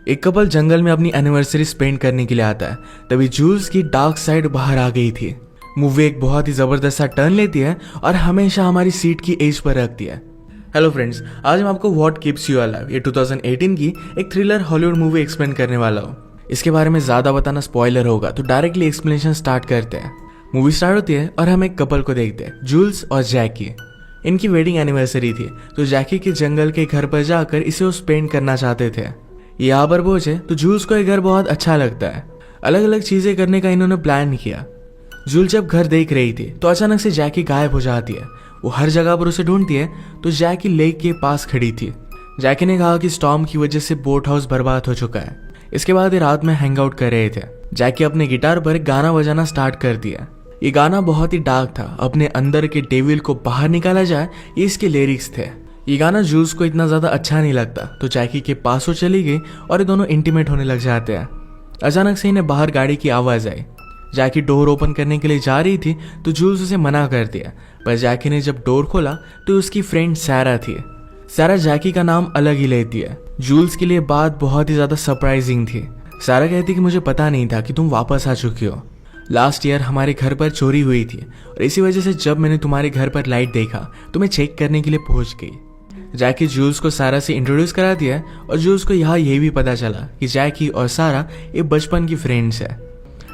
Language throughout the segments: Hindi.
एक कपल जंगल में अपनी एनिवर्सरी स्पेंड करने के लिए आता है, तभी जूल्स की डार्क साइड बाहर आ गई थी। मूवी एक बहुत ही जबरदस्त सा टर्न लेती है और हमेशा हमारी सीट की एज पर रखती है। हेलो फ्रेंड्स, आज मैं आपको व्हाट कीप्स यू अलाइव ये 2018 की एक थ्रिलर हॉलीवुड मूवी एक्सप्लेन करने वाला हूँ। इसके बारे में ज्यादा बताना स्पॉइलर होगा, तो डायरेक्टली एक्सप्लेनेशन स्टार्ट करते हैं। मूवी स्टार्ट होती है और हम एक कपल को देखते हैं, जूल्स और जैकी। इनकी वेडिंग एनिवर्सरी थी, तो जैकी के जंगल के घर पर जाकर इसे वो स्पेंड करना चाहते थे। यहाँ पर पहुंचे तो जूल्स को ये घर बहुत अच्छा लगता है। अलग अलग चीजें करने का इन्होंने प्लान किया। जूल्स जब घर देख रही थी तो अचानक से जैकी गायब हो जाती है। वो हर जगह पर उसे ढूंढती है, तो जैकी लेक के पास खड़ी थी। जैकी ने कहा कि स्टॉर्म की वजह से बोट हाउस बर्बाद हो चुका है। इसके बाद ये रात में हैंग आउट कर रहे थे। जैकी अपने गिटार पर गाना बजाना स्टार्ट कर दिया। ये गाना बहुत ही डार्क था। अपने अंदर के डेविल को बाहर निकाला जाए, ये इसके लिरिक्स थे। ये गाना जूल्स को इतना ज्यादा अच्छा नहीं लगता, तो जैकी के पास वो चली गई और ये दोनों इंटीमेट होने लग जाते हैं। अचानक से इन्हें बाहर गाड़ी की आवाज आई। जैकी डोर ओपन करने के लिए जा रही थी, तो जूल्स उसे मना कर दिया। पर जैकी ने जब डोर खोला तो उसकी फ्रेंड सैरा थी। सैरा जैकी का नाम अलग ही लेती है। जूल्स के लिए बात बहुत ही ज्यादा सरप्राइजिंग थी। सैरा कहती कि मुझे पता नहीं था कि तुम वापस आ चुकी हो। लास्ट ईयर हमारे घर पर चोरी हुई थी और इसी वजह से जब मैंने तुम्हारे घर पर लाइट देखा तो मैं चेक करने के लिए पहुंच गई। जैकी जूल्स को सारा से इंट्रोड्यूस करा दिया और जूल्स को यहाँ ये भी पता चला कि जैकी और सारा ये बचपन की फ्रेंड्स है।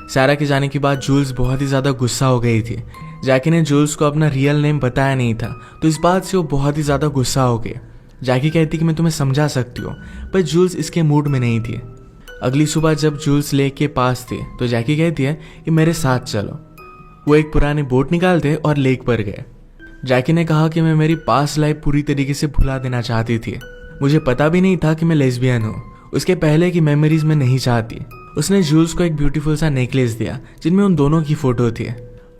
सारा के जाने के बाद जूल्स बहुत ही ज्यादा गुस्सा हो गई थी। जैकी ने जूल्स को अपना रियल नेम बताया नहीं था, तो इस बात से वो बहुत ही ज्यादा गुस्सा हो गई। जैकी कहती कि मैं तुम्हें समझा सकती हूँ, पर जूल्स इसके मूड में नहीं थी। अगली सुबह जब जूल्स लेक के पास थे तो जैकी कहती है कि मेरे साथ चलो। वो एक पुरानी बोट निकालते और लेक पर गए। जैकी ने कहा कि मैं मेरी पास्ट लाइफ पूरी तरीके से भुला देना चाहती थी। मुझे पता भी नहीं था कि मैं लेस्बियन हूँ। उसके पहले की मेमोरीज में नहीं चाहती। उसने जूल्स को एक ब्यूटीफुल सा नेकलेस दिया जिनमें उन दोनों की फोटो थी।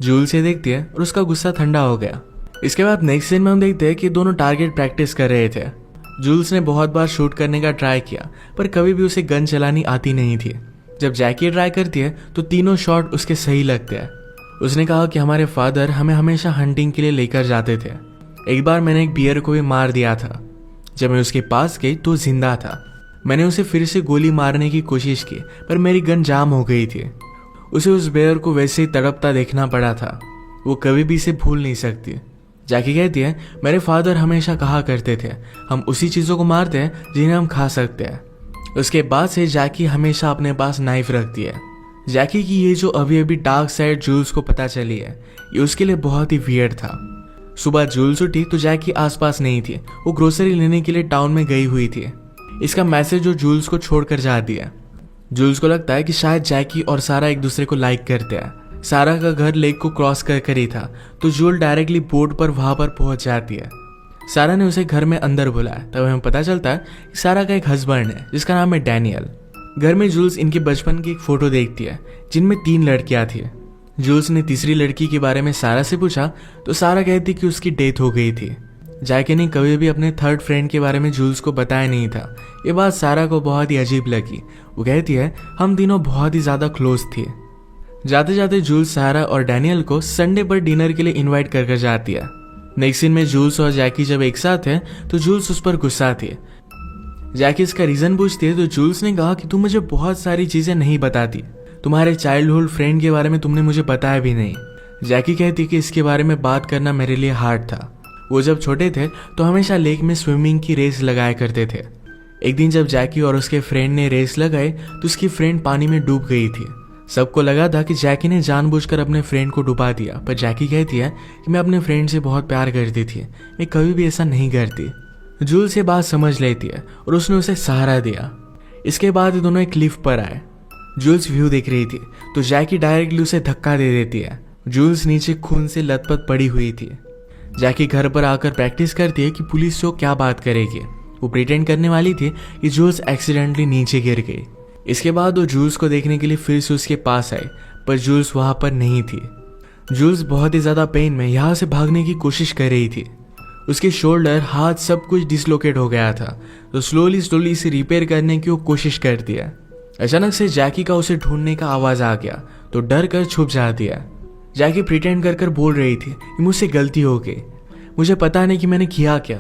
जूल्स से देखती है और उसका गुस्सा ठंडा हो गया। इसके बाद नेक्स्ट सीन में हम देखते हैं कि दोनों टारगेट प्रैक्टिस कर रहे थे। जूल्स ने बहुत बार शूट करने का ट्राई किया, पर कभी भी उसे गन चलानी आती नहीं थी। जब जैकी ट्राई करती है तो तीनों शॉट उसके सही लगते हैं। उसने कहा कि हमारे फादर हमें हमेशा हंटिंग के लिए लेकर जाते थे। एक बार मैंने एक बियर को भी मार दिया था। जब मैं उसके पास गई तो जिंदा था। मैंने उसे फिर से गोली मारने की कोशिश की, पर मेरी गन जाम हो गई थी। उसे उस बियर को वैसे ही तड़पता देखना पड़ा था। वो कभी भी इसे भूल नहीं सकती। जैकी कहती है मेरे फादर हमेशा कहा करते थे, हम उसी चीजों को मारते हैं जिन्हें हम खा सकते हैं। उसके बाद से जैकी हमेशा अपने पास नाइफ रखती है। जैकी की ये जो अभी अभी डार्क साइड जूल्स को पता चली है, ये उसके लिए बहुत ही वियर्ड था। सुबह जूल्स उठी तो जैकी आसपास नहीं थी। वो ग्रोसरी लेने के लिए टाउन में गई हुई थी। इसका मैसेज जो जूल्स को छोड़कर जाती है। जूल्स को लगता है कि शायद जैकी और सारा एक दूसरे को लाइक करते हैं। सारा का घर लेक को क्रॉस कर ही था, तो जूल डायरेक्टली बोट पर वहां पर पहुंच जाती है। सारा ने उसे घर में अंदर बुलाया, तब हमें पता चलता है कि सारा का एक हस्बैंड है जिसका नाम है डैनियल। घर में जूल्स इनके बचपन की एक फोटो देखती है जिनमें 3 लड़कियां थी। जूल्स ने तीसरी लड़की के बारे में सारा से पूछा, तो सारा कहती कि उसकी डेथ हो गई थी। जैकी ने कभी भी अपने थर्ड फ्रेंड के बारे में जूल्स को बताया नहीं था। ये बात सारा को बहुत ही अजीब लगी। वो कहती है हम तीनों बहुत ही ज्यादा क्लोज थे। जाते जाते जूल्स सारा और डैनियल को संडे पर डिनर के लिए इनवाइट कर जाती है। नेक्स्ट सीन में जूल्स और जैकी जब एक साथ है तो जूल्स उस पर गुस्सा थी। जैकी इसका रीजन पूछती है, तो जूल्स ने कहा कि तुम मुझे बहुत सारी चीजें नहीं बताती। तुम्हारे चाइल्डहुड फ्रेंड के बारे में तुमने मुझे बताया भी नहीं। जैकी कहती कि इसके बारे में बात करना मेरे लिए हार्ड था। वो जब छोटे थे तो हमेशा लेक में स्विमिंग की रेस लगाया करते थे। एक दिन जब जैकी और उसके फ्रेंड ने रेस लगाई तो उसकी फ्रेंड पानी में डूब गई थी। सबको लगा था कि जैकी ने जानबूझकर अपने फ्रेंड को डुबा दिया, पर जैकी कहती है कि मैं अपने फ्रेंड से बहुत प्यार करती थी, मैं कभी भी ऐसा नहीं करती। जूल्स ये बात समझ लेती है और उसने उसे सहारा दिया। इसके बाद दोनों एक क्लिफ पर आए। जूल्स व्यू देख रही थी, तो जैकी डायरेक्टली उसे धक्का दे देती है। जूल्स नीचे खून से लथपथ पड़ी हुई थी। जैकी घर पर आकर प्रैक्टिस करती है कि पुलिस से क्या बात करेगी। वो प्रिटेंड करने वाली थी कि जूल्स एक्सीडेंटली नीचे गिर गई। इसके बाद वो जूल्स को देखने के लिए फिर से उसके पास आई, पर जूल्स वहां पर नहीं थी। जूल्स बहुत ही ज्यादा पेन में यहाँ से भागने की कोशिश कर रही थी। उसके शोल्डर, हाथ सब कुछ डिसलोकेट हो गया था, तो स्लोली इसे रिपेयर करने की वो कोशिश करती है। अचानक से जैकी का उसे ढूंढने का आवाज आ गया, तो डर कर छुप जाती है। जैकी प्रिटेंड कर बोल रही थी कि मुझसे गलती हो गई, मुझे पता नहीं कि मैंने किया क्या,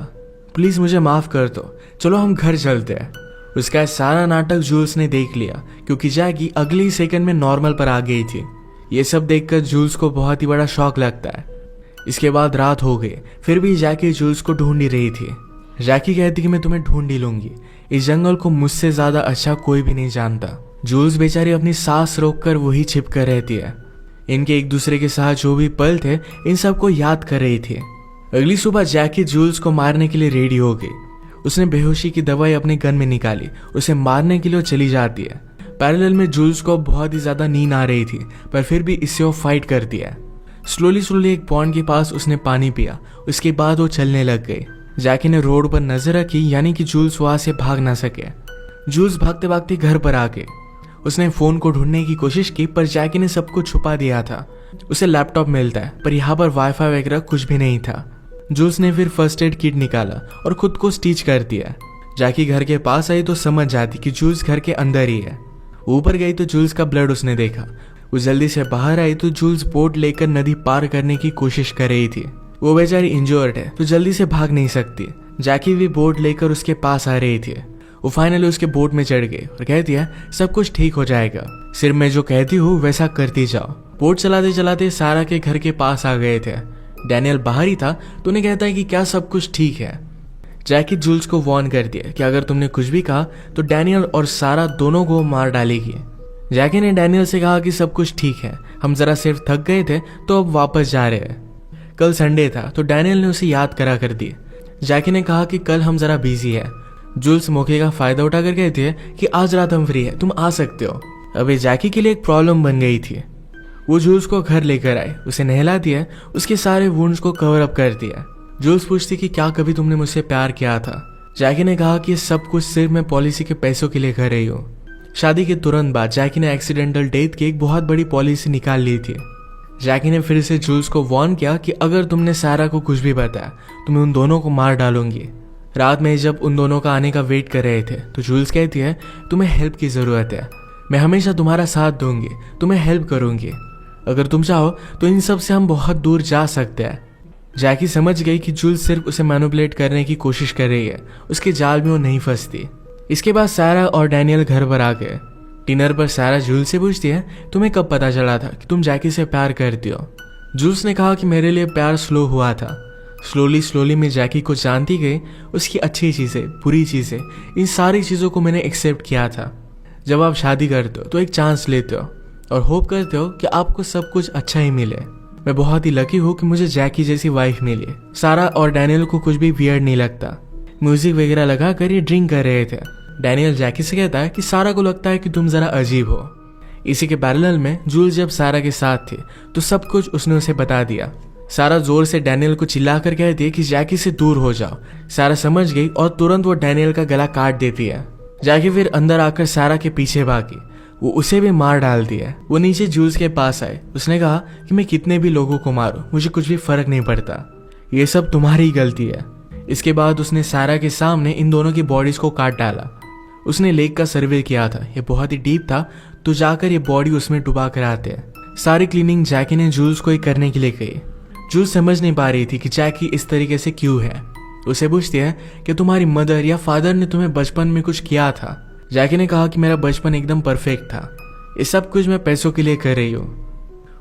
प्लीज मुझे माफ कर दो, चलो हम घर चलते हैं। उसका सारा नाटक जूल्स ने देख लिया क्योंकि जैकी अगले सेकंड में नॉर्मल पर आ गई थी। ये सब देखकर जूल्स को बहुत ही बड़ा शॉक लगता है। इसके बाद रात हो गई, फिर भी जैकी जूल्स को ढूंढ ही रही थी। जैकी कहती कि मैं तुम्हें ढूंढ ही लूंगी, इस जंगल को मुझसे ज्यादा अच्छा कोई भी नहीं जानता। जूल्स बेचारी अपनी सांस रोककर वही छिप कर रहती है। इनके एक दूसरे के साथ जो भी पल थे इन सबको याद कर रही थी। अगली सुबह जैकी जूल्स को मारने के लिए रेडी हो गई। उसने बेहोशी की दवाई अपने गन में निकाली, उसे मारने के लिए चली जाती है। पैरेलल में जूल्स को बहुत ही ज्यादा नींद आ रही थी, पर फिर भी इससे वो फाइट करती है। स्लोली एक पॉन्ड के पास उसने पानी पिया, उसके बाद वो चलने लग गई। जैकी ने रोड पर नजर रखी, यानी कि जूल्स वहां से भाग ना सके। जूल्स भागते भागते घर पर आ गए। उसने फोन को ढूंढने की कोशिश की, पर जैकी ने सब कुछ छुपा दिया था। उसे लैपटॉप मिलता है, पर यहाँ पर वाईफाई वगैरह कुछ भी नहीं था। जूल्स ने फिर फर्स्ट एड किट निकाला और खुद को स्टिच कर दिया। जैकी घर के पास आई तो समझ जाती कि जूल्स घर के अंदर ही है। ऊपर गई तो जूल्स का ब्लड उसने देखा। वो जल्दी से बाहर आई तो जूल्स बोट लेकर नदी पार करने की कोशिश कर रही थी। वो बेचारी इंजर्ड है तो जल्दी से भाग नहीं सकती। जैकी भी बोट लेकर उसके पास आ रही थी। वो फाइनली उसके बोट में चढ़ गई और कहती है सब कुछ ठीक हो जाएगा, सिर्फ मैं जो कहती हूँ वैसा करती जाओ। बोट चलाते चलाते सारा के घर के पास आ गए थे। डैनियल बाहर ही था तो उन्हें कहता है कि क्या सब कुछ ठीक है। जैकी जूल्स को वार्न कर दिया कि अगर तुमने कुछ भी कहा तो डैनियल और सारा दोनों को मार डालेगी। जैकी ने डैनियल से कहा कि सब कुछ ठीक है, हम जरा सिर्फ थक गए थे तो अब वापस जा रहे हैं। कल संडे था तो डैनियल ने उसे याद करा कर दी। जैकी ने कहा कि कल हम जरा बिजी है। जूल्स मौके का फायदा उठाकर कहती है कि आज रात हम फ्री है, तुम आ सकते हो। अबे जैकी के लिए एक प्रॉब्लम बन गई थी। वो जूल्स को घर लेकर आए, उसे नहला दिया, उसके सारे वुंड्स को कवर अप कर दिया। जूल्स पूछती कि क्या कभी तुमने मुझसे प्यार किया था। जैकी ने कहा कि ये सब कुछ सिर्फ मैं पॉलिसी के पैसों के लिए कर रही हूँ। शादी के तुरंत बाद जैकी ने एक्सीडेंटल डेथ की एक बहुत बड़ी पॉलिसी निकाल ली थी। जैकी ने फिर से जूल्स को वार्न किया कि अगर तुमने सारा को कुछ भी बताया तो मैं उन दोनों को मार डालूंगी। रात में जब उन दोनों का आने का वेट कर रहे थे तो जूल्स कहती है तुम्हें हेल्प की जरूरत है, मैं हमेशा तुम्हारा साथ दूंगी, तुम्हें हेल्प करूंगी। अगर तुम चाहो तो इन सब से हम बहुत दूर जा सकते हैं। जैकी समझ गई कि जूल्स सिर्फ उसे मैनिपुलेट करने की कोशिश कर रही है, उसके जाल में वो नहीं फंसती। इसके बाद सारा और डैनियल घर पर आ गए। डिनर पर सारा जूल्स से पूछती है तुम्हें कब पता चला था कि तुम जैकी से प्यार करती हो। जूल्स ने कहा कि मेरे लिए प्यार स्लो हुआ था। स्लोली मैं जैकी को जानती गई, उसकी अच्छी चीजें, बुरी चीजें, इन सारी चीजों को मैंने एक्सेप्ट किया था। जब आप शादी करते हो तो एक चांस लेते हो और होप करते हो कि आपको सब कुछ अच्छा ही मिले। मैं बहुत ही लकी हूँ कि मुझे जैकी जैसी वाइफ मिली। सारा और डैनियल को कुछ भी वियर्ड नहीं लगता। म्यूजिक वगैरह लगा कर ये ड्रिंक कर रहे थे। डैनियल जैकी से कहता है कि सारा को लगता है कि तुम जरा अजीब हो। इसी के पैरेलल में जूल्स जब सारा के साथ थी तो सब कुछ उसने उसे बता दिया। सारा जोर से डैनियल को चिल्लाकर कहती है कि जैकी से दूर हो जाओ। सारा समझ गई और तुरंत वो डैनियल का गला काट देती है। जैकी फिर अंदर आकर सारा के पीछे भागी, वो उसे भी मार डालती है। वो नीचे जूल्स के पास आए, उसने कहा कि मैं कितने भी लोगों को मारूं मुझे कुछ भी फर्क नहीं पड़ता, ये सब तुम्हारी गलती है। इसके बाद उसने सारा के सामने इन दोनों की बॉडीज को काट डाला। उसने लेक का सर्वे किया था, ये बहुत ही डीप था, तो जाकर ये बॉडी उसमें डुबा कर आते हैं। सारी क्लीनिंग जैकी ने जूल्स को ही करने के लिए कही। जूल्स समझ नहीं पा रही थी कि जैकी इस तरीके से क्यों है। उसे पूछती है कि तुम्हारी मदर या फादर ने तुम्हें बचपन में कुछ किया था। जैकी ने कहा कि मेरा बचपन एकदम परफेक्ट था, ये सब कुछ मैं पैसों के लिए कर रही हूँ।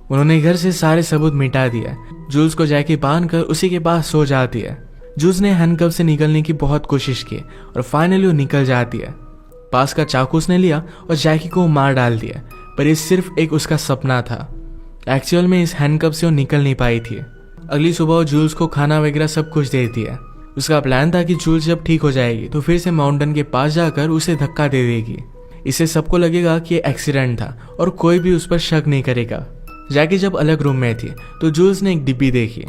उन्होंने घर से सारे सबूत मिटा दिया। जूल्स को जैकी बांध कर उसी के पास सो जाती है। जूल्स ने हैंडकफ से निकलने की बहुत कोशिश की और फाइनली वो निकल जाती है। पास का चाकू उसने लिया और जैकी को मार डाल दिया, पर ये सिर्फ एक उसका सपना था। एक्चुअल में इस हैंडकफ से वो निकल नहीं पाई थी। अगली सुबह वो जूल्स को खाना वगैरह सब कुछ देती है। उसका प्लान था कि जूल्स जब ठीक हो जाएगी तो फिर से माउंटेन के पास जाकर उसे धक्का दे देगी। इससे सबको लगेगा कि ये एक्सीडेंट था और कोई भी उस पर शक नहीं करेगा। जैकी जब अलग रूम में थी तो जूल्स ने एक डिब्बी देखी।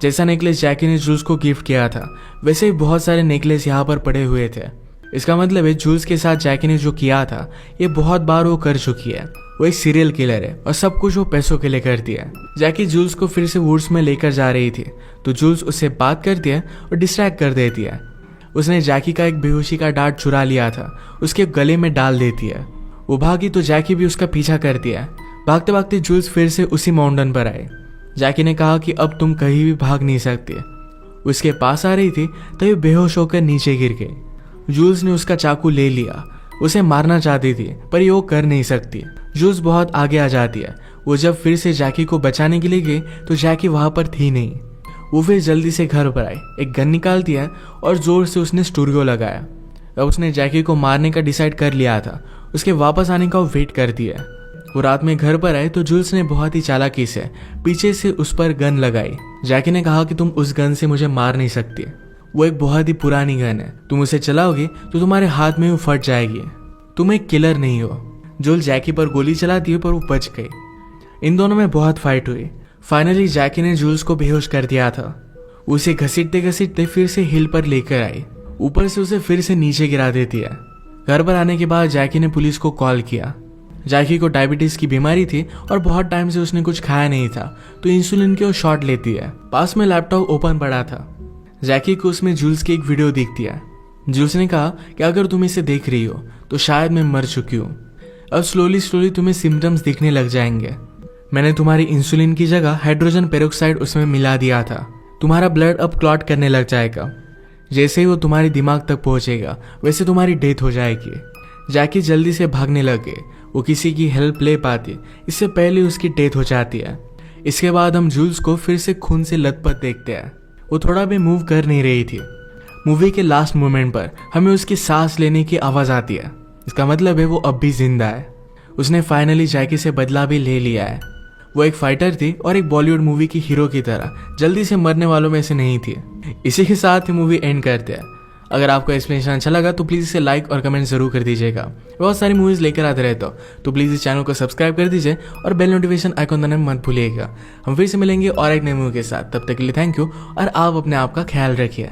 जैसा नेकलेस जैकी ने जूल्स को गिफ्ट किया था वैसे ही बहुत सारे नेकलेस यहाँ पर पड़े हुए थे। इसका मतलब है जूल्स के साथ जैकी ने जो किया था ये बहुत बार वो कर चुकी है। वो एक सीरियल किलर है और सब कुछ वो पैसों के लिए करती है। जैकी जूल्स को फिर से वुड्स में लेकर जा रही थी तो जूल्स उससे बात करती है और डिस्ट्रैक्ट कर देती है। उसने जैकी का एक बेहोशी का डार्ट चुरा लिया था, उसके गले में डाल देती है। वो भागी तो जैकी भी उसका पीछा करती है। भागते भागते जूल्स फिर से उसी माउंटेन पर आए। जैकी ने कहा कि अब तुम कहीं भी भाग नहीं सकती। उसके पास आ रही थी तभी बेहोश होकर नीचे गिर गई। जूल्स ने उसका चाकू ले लिया। उसे मारना चाहती थी पर ये वो कर नहीं सकती। जूल्स बहुत आगे आ जाती है। वो जब फिर से जैकी को बचाने के लिए गई तो जैकी वहां पर थी नहीं। वो फिर जल्दी से घर पर आई, एक गन निकालती है और जोर से उसने स्टूरियो लगाया। अब उसने जैकी को मारने का डिसाइड कर लिया था। उसके वापस आने का वो वेट करती है। वो रात में घर पर आए तो जूल्स ने बहुत ही चालाकी से पीछे से उस पर गन लगाई। जैकी ने कहा कि तुम उस गन से मुझे मार नहीं सकती, वो एक बहुत ही पुरानी गन है, तुम उसे चलाओगे तो तुम्हारे हाथ में वो फट जाएगी, तुम एक किलर नहीं हो। जूल जैकी पर गोली चलाती है पर वो बच गई। इन दोनों में बहुत फाइट हुई। फाइनली जैकी ने जूल्स को बेहोश कर दिया था। उसे घसीटते घसीटते फिर से हिल पर लेकर आई, ऊपर से उसे फिर से नीचे गिरा देती है। घर पर आने के बाद जैकी ने पुलिस को कॉल किया। जैकी को डायबिटीज की बीमारी थी और बहुत टाइम से उसने कुछ खाया नहीं था, तो इंसुलिन की वो शॉट लेती है। पास में लैपटॉप ओपन पड़ा था। जैकी को उसमें जूल्स की एक वीडियो दिखती है। जूल्स ने कहा कि अगर तुम इसे देख रही हो तो शायद मैं मर चुकी हूँ। अब स्लोली स्लोली तुम्हें सिम्टम्स दिखने लग जाएंगे। मैंने तुम्हारी इंसुलिन की जगह हाइड्रोजन पेरोक्साइड उसमें मिला दिया था। तुम्हारा ब्लड अब क्लॉट करने लग जाएगा। जैसे ही वो तुम्हारे दिमाग तक पहुंचेगा वैसे तुम्हारी डेथ हो जाएगी। जैकी जल्दी से भागने लगे। वो किसी की हेल्प ले पाती, इससे पहले उसकी डेथ हो जाती है। इसके बाद हम जूल्स को फिर से खून से लथपथ देखते हैं। वो थोड़ा भी मूव कर नहीं रही थी। मूवी के लास्ट मोमेंट पर हमें उसकी सांस लेने की आवाज आती है। इसका मतलब है वो अब भी जिंदा है। उसने फाइनली जैकी से बदला भी ले लिया है। वो एक फाइटर थी और एक बॉलीवुड मूवी की हीरो की तरह जल्दी से मरने वालों में से नहीं थी। इसी के साथ ही मूवी एंड करते हैं। अगर आपको एक्सप्लेनेशन अच्छा लगा तो प्लीज़ इसे लाइक और कमेंट जरूर कर दीजिएगा। बहुत सारी मूवीज़ लेकर आते रहते हो तो प्लीज़ इस चैनल को सब्सक्राइब कर दीजिए और बेल नोटिफिकेशन आइकॉन दबाना मत भूलिएगा। हम फिर से मिलेंगे और एक नई मूवी के साथ। तब तक के लिए थैंक यू और आप अपने आप का ख्याल रखिए।